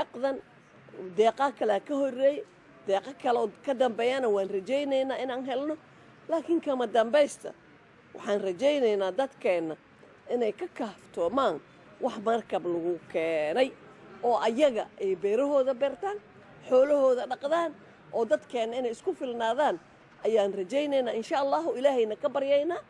deeqdan deeqa kale ka horeey deeqa kale oo ka dambeeyana waan rajaynaynaa inaan helno laakiin kama dambaysta waxaan rajaynaynaa dadkeena inay ka kaaftoomaan wax markab lagu keenay oo ayaga ay beerahooda beertaan xoolahooda dhaqdaan oo dadkeena inay isku filnaadaan ayaan rajaynaynaa insha Allah ilaahayna ka baryaynaa